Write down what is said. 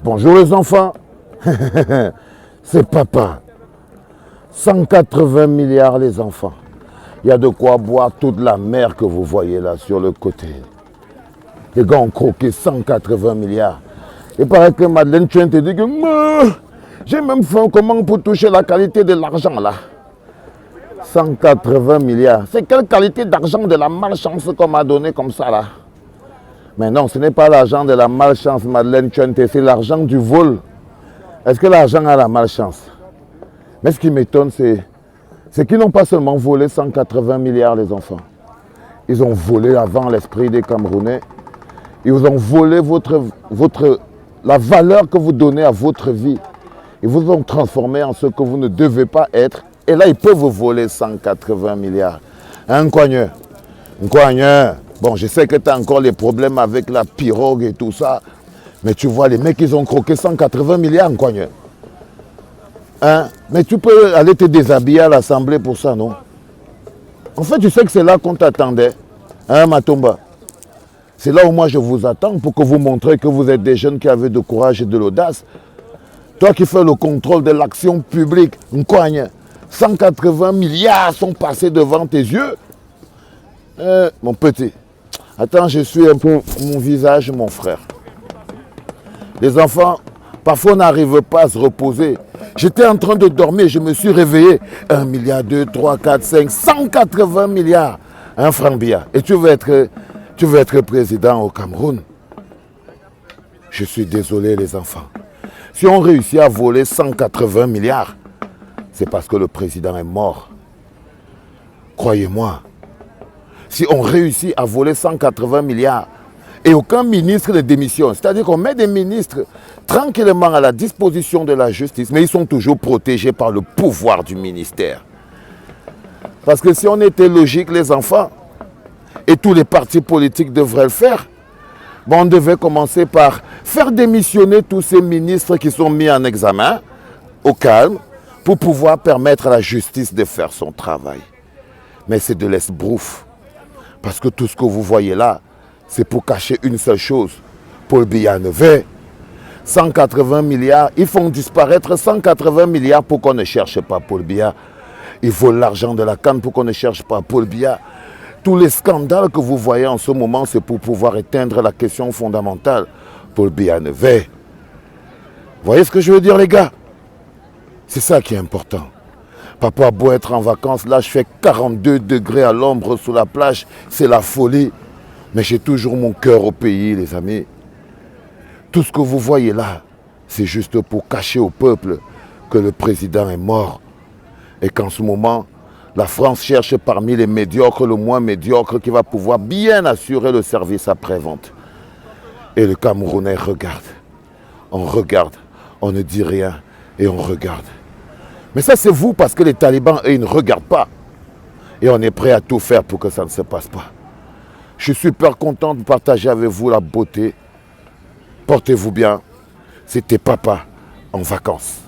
Bonjour les enfants. C'est papa. 180 milliards les enfants. Il y a de quoi boire toute la mer que vous voyez là sur le côté. Les gars ont croqué 180 milliards. Il paraît que Madeleine Tchouin te dit que j'ai même faim comment pour toucher la qualité de l'argent là. 180 milliards. C'est quelle qualité d'argent de la malchance qu'on m'a donné comme ça là? Mais non, ce n'est pas l'argent de la malchance, Madeleine Tchouin, c'est l'argent du vol. Est-ce que l'argent a la malchance? Mais ce qui m'étonne, c'est qu'ils n'ont pas seulement volé 180 milliards les enfants. Ils ont volé avant l'esprit des Camerounais. Ils vous ont volé la valeur que vous donnez à votre vie. Ils vous ont transformé en ce que vous ne devez pas être. Et là, ils peuvent vous voler 180 milliards. Un coigneur. Bon, je sais que tu as encore les problèmes avec la pirogue et tout ça. Mais tu vois, les mecs, ils ont croqué 180 milliards, un coigneur. Hein? Mais tu peux aller te déshabiller à l'Assemblée pour ça, non? En fait, tu sais que c'est là qu'on t'attendait. Hein, Matomba? C'est là où moi je vous attends pour que vous montrez que vous êtes des jeunes qui avaient de courage et de l'audace. Toi qui fais le contrôle de l'action publique, Nkouagne, 180 milliards sont passés devant tes yeux. Mon petit, attends, je suis un peu mon visage, mon frère. Les enfants, parfois on n'arrive pas à se reposer. J'étais en train de dormir, je me suis réveillé. 1 milliard, 2, 3, 4, 5, 180 milliards. Un franc billard. Et tu veux être président au Cameroun? Je suis désolé les enfants. Si on réussit à voler 180 milliards, c'est parce que le président est mort. Croyez-moi. Si on réussit à voler 180 milliards et aucun ministre ne démissionne, c'est-à-dire qu'on met des ministres tranquillement à la disposition de la justice, mais ils sont toujours protégés par le pouvoir du ministère. Parce que si on était logique, les enfants, et tous les partis politiques devraient le faire, on devait commencer par faire démissionner tous ces ministres qui sont mis en examen, au calme, pour pouvoir permettre à la justice de faire son travail. Mais c'est de l'esbrouffe. Parce que tout ce que vous voyez là, c'est pour cacher une seule chose. Paul Biya ne veut 180 milliards. Ils font disparaître 180 milliards pour qu'on ne cherche pas Paul Biya. Ils volent l'argent de la canne pour qu'on ne cherche pas Paul Biya. Tous les scandales que vous voyez en ce moment, c'est pour pouvoir éteindre la question fondamentale. Paul Biya ne veut. Vous voyez ce que je veux dire les gars? C'est ça qui est important. Papa a beau être en vacances, là je fais 42 degrés à l'ombre sous la plage, c'est la folie. Mais j'ai toujours mon cœur au pays, les amis. Tout ce que vous voyez là, c'est juste pour cacher au peuple que le président est mort. Et qu'en ce moment, la France cherche parmi les médiocres le moins médiocre qui va pouvoir bien assurer le service après-vente. Et le Camerounais regarde. On regarde, on ne dit rien et on regarde. Mais ça, c'est vous, parce que les talibans, eux, ils ne regardent pas. Et on est prêt à tout faire pour que ça ne se passe pas. Je suis super content de partager avec vous la beauté. Portez-vous bien. C'était papa en vacances.